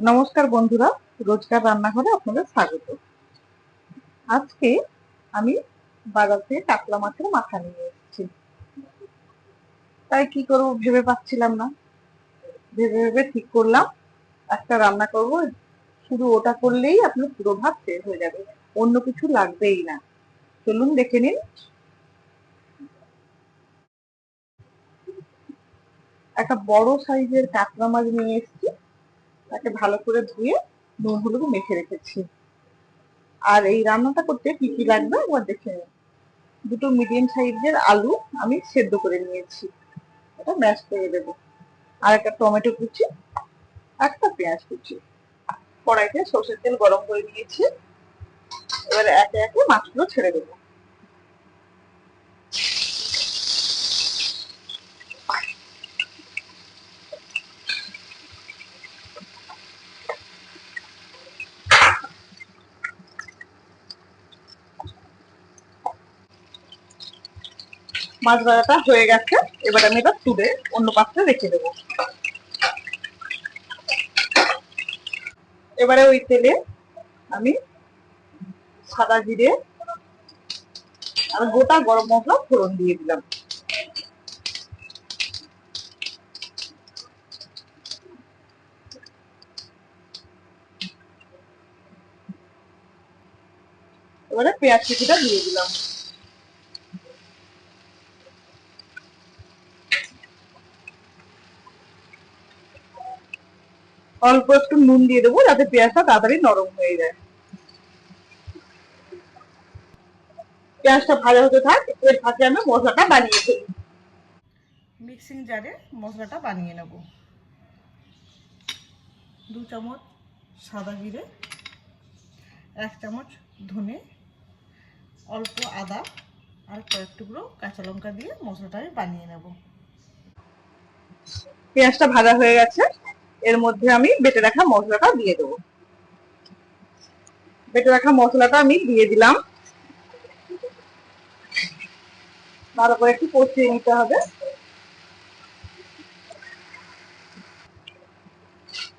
নমস্কার বন্ধুরা, রোজকার রান্নাঘরে আপনাদের স্বাগত। আজকে আমি বাজার থেকে কাতলা মাছের মাথা নিয়ে এসেছি। তাই কি করব ভেবে পাচ্ছিলাম না। ভেবে ভেবে ঠিক করলাম একটা রান্না করব, শুধু ওটা করলেই আপনার পুরো ভাত শেষ হয়ে যাবে, অন্য কিছু লাগবেই না। চলুন দেখে নিন। একটা বড় সাইজের কাতলা মাছ নিয়ে এসেছি, তাকে ভালো করে ধুয়ে নুন হলুদ মেখে রেখেছি। আর এই রান্নাটা করতে কি কি লাগবে একবার দেখে নিন। দুটো মিডিয়াম সাইজের আলু আমি সেদ্ধ করে নিয়েছি, এটা ম্যাশ করে দেবো। আর একটা টমেটো কুচি, একটা পেঁয়াজ কুচি। কড়াইতে সর্ষের তেল গরম করে নিয়েছি, এবারে একে একে মাছগুলো ছেড়ে দেবো। মাছ ভাজাটা হয়ে গেছে, এবার আমি এটা তুলে অন্য পাত্রে রেখে দেবো। এবারে ওই তেলে আমি সাদা জিরে আর গোটা গরম মশলা ফোড়ন দিয়ে দিলাম। এবারে পেঁয়াজ কুচিটা দিয়ে দিলাম। অল্প একটু নুন দিয়ে দেবো যাতে পেঁয়াজটা তাড়াতাড়ি নরম হয়ে যায়। পেঁয়াজটা ভাজা হতে থাক, এর ফাঁকে আমি মশলাটা বানিয়ে ফেলি। মিক্সিং জারে মশলাটা বানিয়ে নেব। 2 চামচ সাদা জিরে, 1 চামচ ধনে, অল্প আদা আর কয়েক টুকরো কাঁচা লঙ্কা দিয়ে মশলাটা আমি বানিয়ে নেব। পেঁয়াজটা ভাজা হয়ে গেছে, এর মধ্যে আমি বেটে রাখা মশলাটা দিয়ে দেবো। বেটে রাখা মশলাটা আমি দিয়ে দিলাম, ভালো করে একটু কষিয়ে নিতে হবে।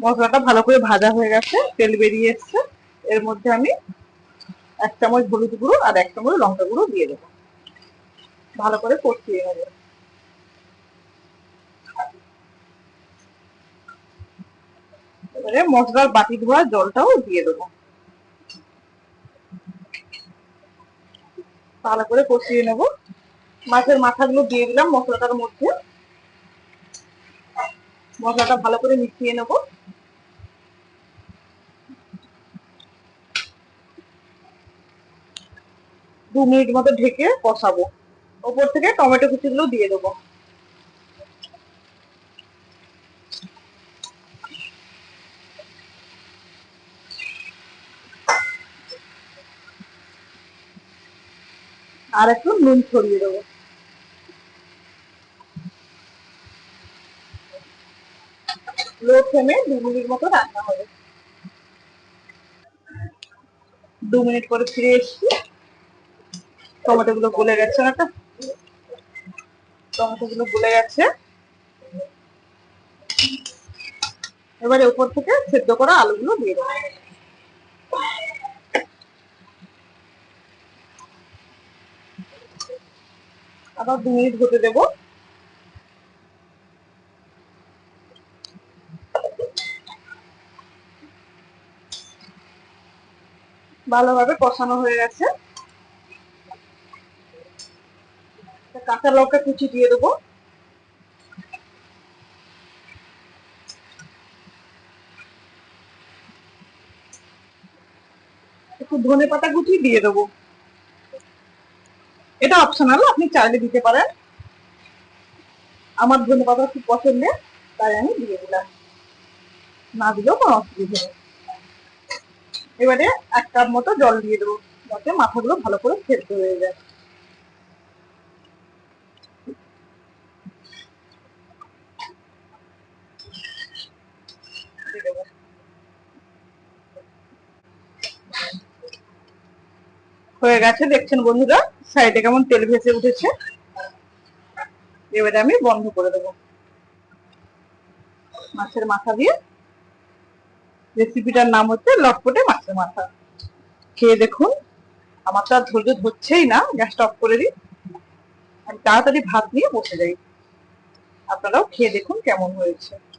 মশলাটা ভালো করে ভাজা হয়ে গেছে, তেল বেরিয়ে এসছে। এর মধ্যে আমি 1 চামচ হলুদ গুঁড়ো আর 1 চামচ লঙ্কা গুঁড়ো দিয়ে দেবো, ভালো করে কষিয়ে নেবো। এবারে মশলার বাটি ধোয়া জলটাও দিয়ে দেবো, ভালো করে কষিয়ে নেবো। মাছের মাথাগুলো দিয়ে দিলাম মশলাটার মধ্যে, মশলাটা ভালো করে মিশিয়ে নেবো। 2 মিনিট মতো ঢেকে কষাবো। ওপর থেকে টমেটো কুচিগুলো দিয়ে দেবো। আর একটু নুন ছড়িয়ে দেবো। লো ফ্লেমে 2 মিনিট মতো রান্না হবে। 2 মিনিট পরে ফিরে এসেছি, টমেটো গুলো গলে গেছে। একটা টমেটো গুলো গলে গেছে, এবারে উপর থেকে সেদ্ধ করা আলুগুলো দিয়ে দেবো। আবার 2 মিনিট হতে দেবো। ভালোভাবে কষানো হয়ে গেছে, কাঁচা লঙ্কা কুচি দিয়ে দেবো। একটু ধনে পাতা কুচি দিয়ে দেবো, এটা অপশনাল, আপনি চাইলে দিতে পারেন। আমার ধনে পাতা খুব পছন্দের, তাই আমি দিয়ে দিলাম, না দিলেও কোনো অসুবিধা নেই। এবারে 1 কাপ মতো জল দিয়ে দেবো, যাতে মাথাগুলো ভালো করে সেদ্ধ হয়ে যায়। দিয়ে দেবো। হয়ে গেছে, দেখছেন বন্ধুরা সাইডে কেমন তেল ভেসে উঠেছে। এবারে আমি বন্ধ করে দেবো। মাছের মাথা দিয়ে রেসিপিটার নাম হচ্ছে লটপটে মাছের মাথা। খেয়ে দেখুন। আমার তো আর ধৈর্য ধরছেই না, গ্যাসটা অফ করে দিই। আমি তাড়াতাড়ি ভাত নিয়ে বসে যাই। আপনারাও খেয়ে দেখুন কেমন হয়েছে।